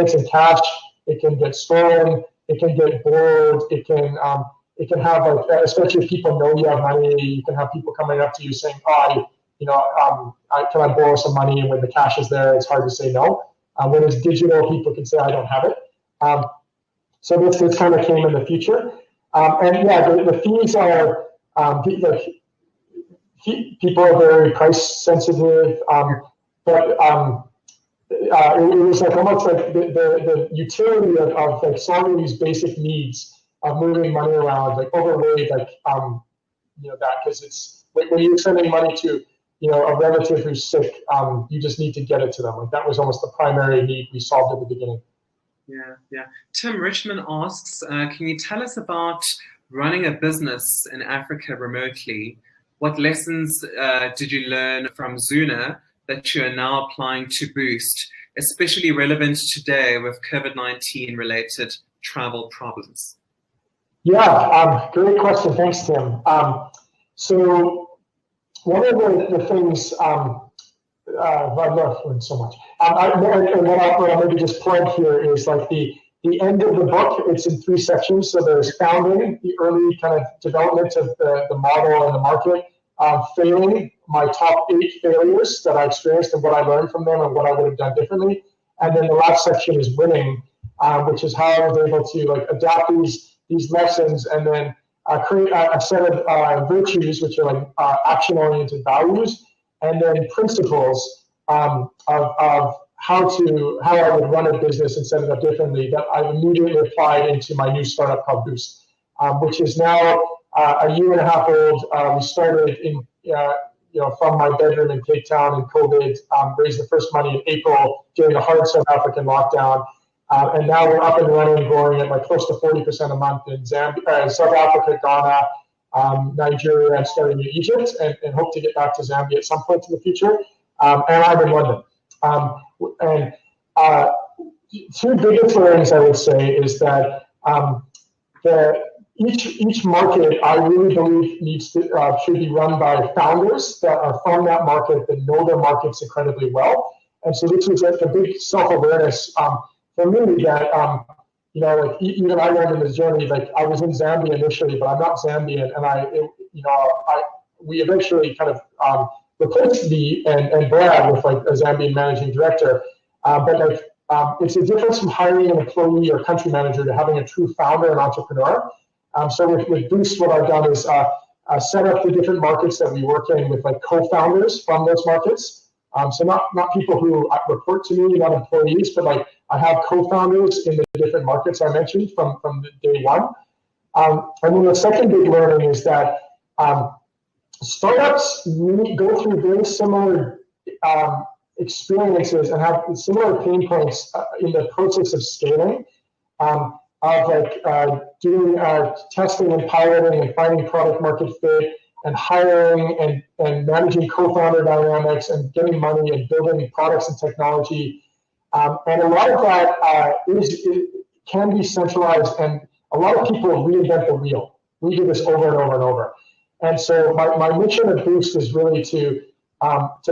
it's in cash, it can get stolen, it can get borrowed, it can have like, especially if people know you have money, you can have people coming up to you saying, can I borrow some money? And when the cash is there, it's hard to say no. When it's digital, people can say, I don't have it. So this kind of came in the future. And yeah, the fees are, people are very price sensitive, but it was like almost like the utility of like solving these basic needs of moving money around, like overweighed, like that, because it's like when you're sending money to a relative who's sick, you just need to get it to them. Like that was almost the primary need we solved at the beginning. Yeah. Tim Richmond asks, can you tell us about running a business in Africa remotely? What lessons did you learn from Zoona that you are now applying to Boost, especially relevant today with COVID-19 related travel problems? Yeah, great question. Thanks, Tim. So one of the things I learned so much, and what I'll maybe just plug here is like the end of the book. It's in 3 sections. So there's founding, the early kind of development of the model and the market, failing, my top 8 failures that I experienced and what I learned from them and what I would have done differently. And then the last section is winning, which is how I was able to like adapt these lessons and then create a set of virtues, which are like action-oriented values, and then principles of how I would run a business and set it up differently that I've immediately applied into my new startup called Boost, which is now a 1.5 years old. We started from my bedroom in Cape Town in COVID, raised the first money in April during the hard South African lockdown. And now we're up and running, growing at like close to 40% a month in Zambia, South Africa, Ghana, Nigeria, and starting in Egypt, and hope to get back to Zambia at some point in the future. And I'm in London. Two biggest learnings I would say is that each market I really believe should be run by founders that are from that market, that know their markets incredibly well. And so this was a big self-awareness for me that like even I learned in this journey. Like I was in Zambia initially, but I'm not Zambian, and we eventually kind of replaced me and Brad with like a Zambian managing director. But it's a difference from hiring an employee or country manager to having a true founder and entrepreneur. So with Boost, what I've done is set up the different markets that we work in with like co-founders from those markets. So not people who report to me, not employees, but like I have co-founders in the different markets I mentioned from day one. And then the second big learning is that startups go through very similar experiences and have similar pain points in the process of scaling, of like doing testing and piloting and finding product market fit and hiring and managing co-founder dynamics and getting money and building products and technology. And a lot of that can be centralized, and a lot of people reinvent the wheel. We do this over and over and over. And so my mission at Boost is really to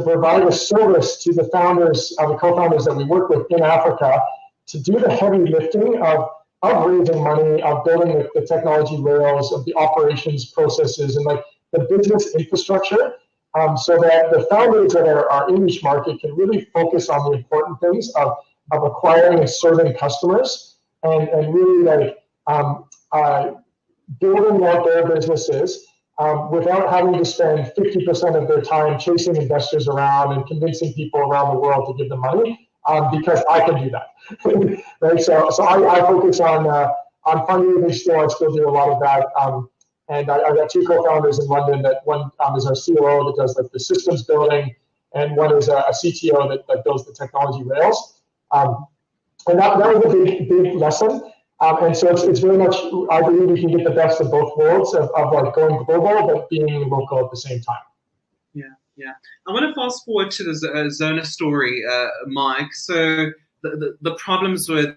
provide a service to the founders, the co-founders that we work with in Africa, to do the heavy lifting of raising money, of building the technology rails, of the operations processes, and like the business infrastructure, so that the founders that are in each market can really focus on the important things of acquiring and serving customers, and really like building out their businesses without having to spend 50% of their time chasing investors around and convincing people around the world to give them money, because I can do that. Right? So I focus on fundraising still. I still do a lot of that. And I got two co-founders in London. That one is our COO that does like the systems building, and one is a CTO that builds the technology rails. And that was a big lesson. And so it's very much, I believe we can get the best of both worlds of like going global, but being local at the same time. Yeah. I want to fast forward to the Zoona story, Mike. So the problems with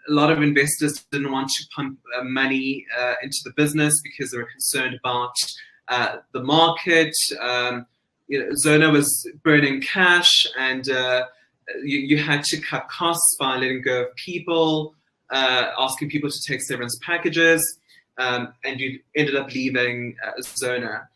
a lot of investors didn't want to pump money into the business because they were concerned about the market. Zoona was burning cash, and you had to cut costs by letting go of people, asking people to take severance packages, and you ended up leaving Zoona.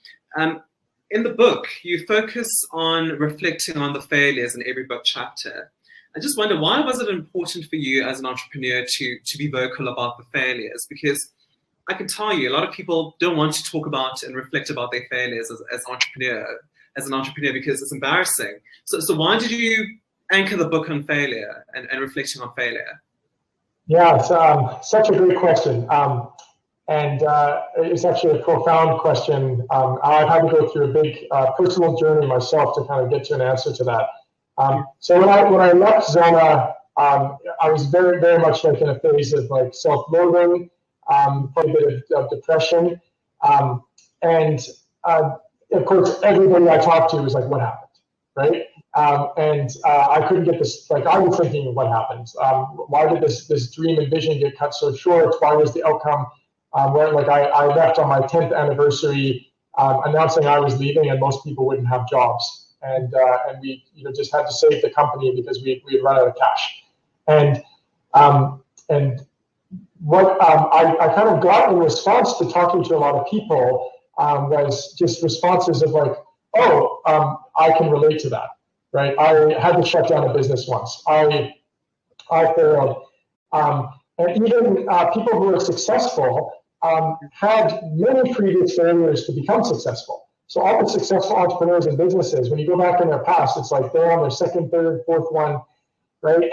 In the book, you focus on reflecting on the failures in every book chapter. I just wonder, why was it important for you as an entrepreneur to be vocal about the failures? Because I can tell you, a lot of people don't want to talk about and reflect about their failures as an entrepreneur because it's embarrassing. So why did you anchor the book on failure and reflecting on failure? Yeah, it's such a great question. And it's actually a profound question. I had to go through a big personal journey myself to kind of get to an answer to that. So when I left Zoona, I was very, very much like in a phase of like self-loathing, quite a bit of depression. And of course, everybody I talked to was like, what happened, right? And I couldn't get this, like I was thinking, what happened? Why did this dream and vision get cut so short? Why was the outcome where like I left on my 10th anniversary announcing I was leaving, and most people wouldn't have jobs. And we just had to save the company because we had run out of cash. And what I kind of got in response to talking to a lot of people was just responses of like, oh, I can relate to that, right? I had to shut down a business once. I failed. And even people who are successful had many previous failures to become successful. So all the successful entrepreneurs and businesses, when you go back in their past, it's like they're on their second, third, fourth one, right?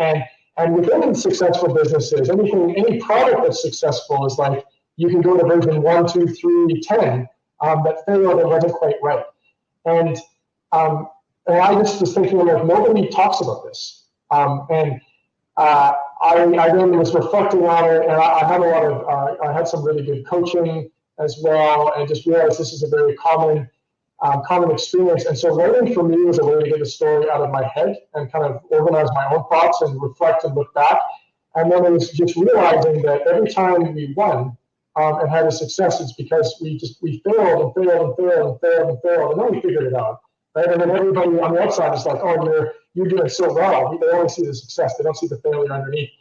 And within successful businesses, any product that's successful is like you can go to version 1, 2, 3, 10 that failed and wasn't quite right. And I just was thinking, like, nobody talks about this. I then was reflecting on it, and I had I had some really good coaching as well, and just realized this is a very common experience. And so writing for me was a way to get the story out of my head and kind of organize my own thoughts and reflect and look back. And then it was just realizing that every time we won and had a success, it's because we failed and failed and failed and failed and failed, and then we figured it out. Right? And then everybody on the outside is like, oh, you're doing so well. They only see the success. They don't see the failure underneath.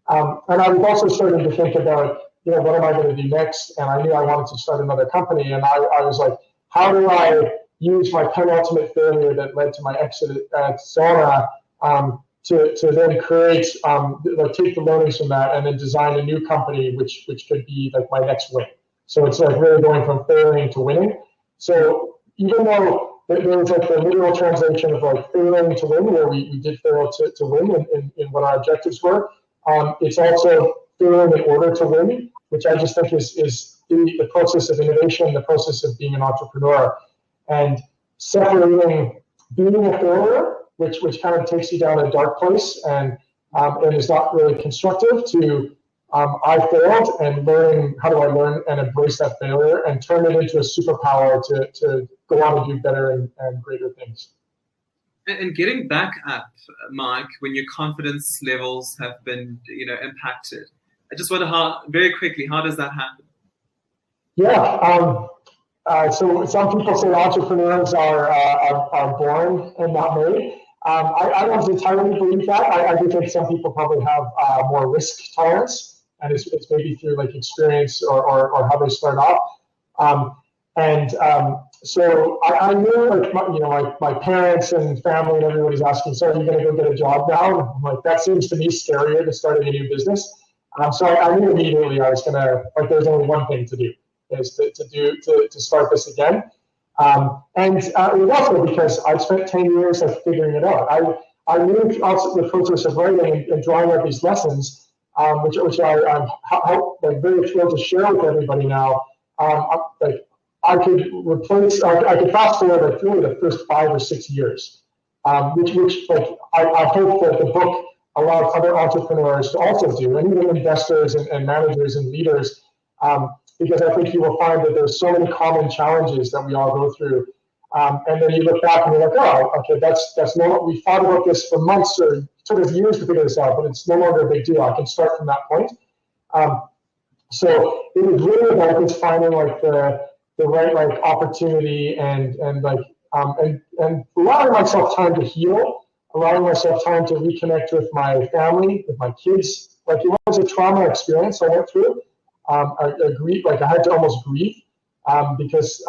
And I was also starting to think about, what am I going to do next? And I knew I wanted to start another company. And I was like, how do I use my penultimate failure that led to my exit at Zoona to then create, take the learnings from that and then design a new company, which could be like my next win. So it's like really going from failing to winning. So even though there was like the literal translation of like failing to win, where we did fail to win in what our objectives were, it's also failing in order to win, which I just think is the process of innovation, the process of being an entrepreneur, and separating being a failure, which kind of takes you down a dark place and is not really constructive, to I failed, and learning how do I learn and embrace that failure and turn it into a superpower to go on and do better and greater things. And getting back up, Mike, when your confidence levels have been, impacted, I just wonder very quickly, how does that happen? Yeah. So some people say entrepreneurs are born and not made. I don't entirely believe that. I do think some people probably have more risk tolerance, and it's maybe through like experience or how they start off. So I knew, like, my parents and family and everybody's asking, so are you going to go get a job now? And I'm like, that seems to me scarier than starting a new business. So I knew immediately I was going to, like, there's only one thing to do, is to start this again. And it was also because I spent 10 years of figuring it out. I knew also the process of writing and drawing out these lessons, which I'm very thrilled to share with everybody now. I could fast forward like really the first 5 or 6 years, which I hope that the book allows other entrepreneurs to also do, and even investors and managers and leaders, because I think you will find that there's so many common challenges that we all go through. And then you look back and you're like, oh, okay, that's no, we thought about this for months or it took us years to figure this out, but it's no longer a big deal. I can start from that point. So it was really about just finding like the right like opportunity and allowing myself time to heal, allowing myself time to reconnect with my family, with my kids. Like, it was a trauma experience I went through. I had to almost grieve because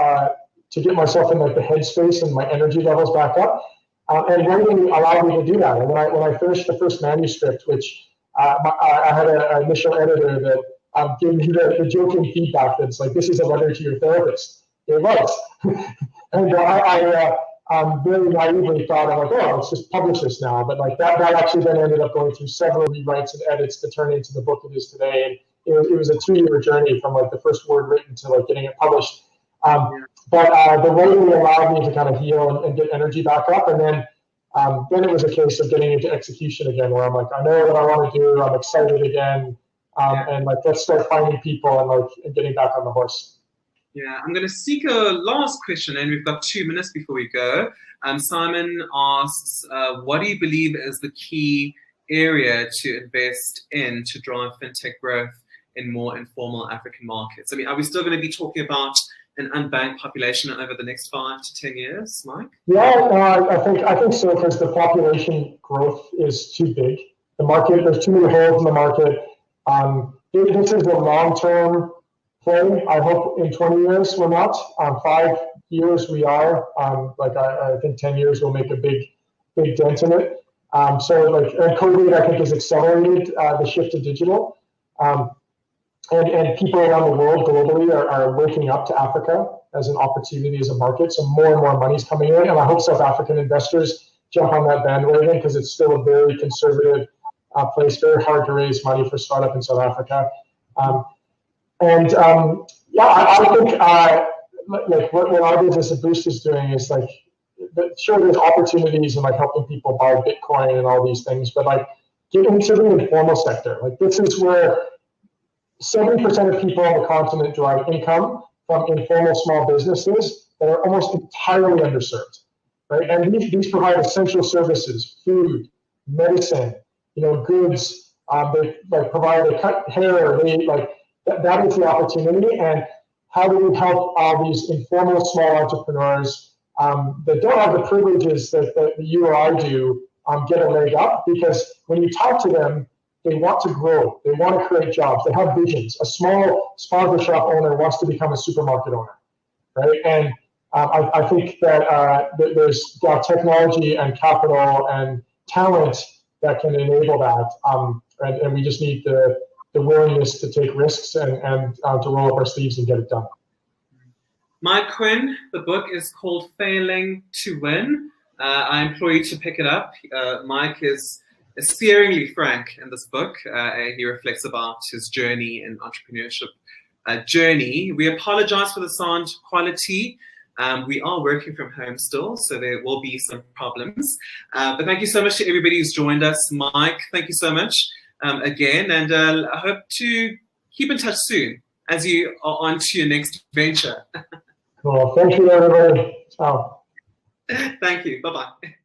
to get myself in like the headspace and my energy levels back up. And writing allowed me to do that. And when I finished the first manuscript, which I had an initial editor that gave me the joking feedback that's like, this is a letter to your therapist. It was. And I very naively thought, I'm like, oh, let's just publish this now. But like that actually then ended up going through several rewrites and edits to turn into the book it is today. And it was a 2-year journey from like the first word written to like getting it published. But the writing allowed me to kind of heal and get energy back up. And then it was a case of getting into execution again, where I'm like, I know what I want to do. I'm excited again. And like, let's start finding people and getting back on the horse. Yeah, I'm going to seek a last question, and we've got 2 minutes before we go. Simon asks, what do you believe is the key area to invest in to drive fintech growth in more informal African markets? I mean, are we still going to be talking about an unbanked population over the next 5 to 10 years, Mike? Yeah, I think so, because the population growth is too big. The market, there's too many holes in the market. This is a long-term play. I hope in 20 years we're not. 5 years we are. I think 10 years will make a big dent in it. And COVID, I think, has accelerated the shift to digital. And people around the world globally are waking up to Africa as an opportunity, as a market. So more and more money is coming in. And I hope South African investors jump on that bandwagon, because it's still a very conservative place, very hard to raise money for startup in South Africa. I think like what our business at Boost is doing is like, sure, there's opportunities in like helping people buy Bitcoin and all these things, but like get into the informal sector. Like this is where 70% of people on the continent derive income from informal small businesses that are almost entirely underserved, right? And these provide essential services, food, medicine, goods. They like provide, they cut hair. They like that is the opportunity. And how do we help these informal small entrepreneurs that don't have the privileges that you or I do get a leg up? Because when you talk to them, they want to grow. They want to create jobs. They have visions. A small sponsor shop owner wants to become a supermarket owner, right? And I think that there's technology and capital and talent that can enable that. And we just need the willingness to take risks and to roll up our sleeves and get it done. Mike Quinn, the book is called Failing to Win. I implore you to pick it up. Mike is sparingly frank in this book. He reflects about his journey in entrepreneurship journey. We apologize for the sound quality. We are working from home still, so there will be some problems. But thank you so much to everybody who's joined us. Mike, thank you so much again, and I hope to keep in touch soon as you are on to your next venture. Cool. Thank you, everybody. Ciao. Thank you. Bye-bye.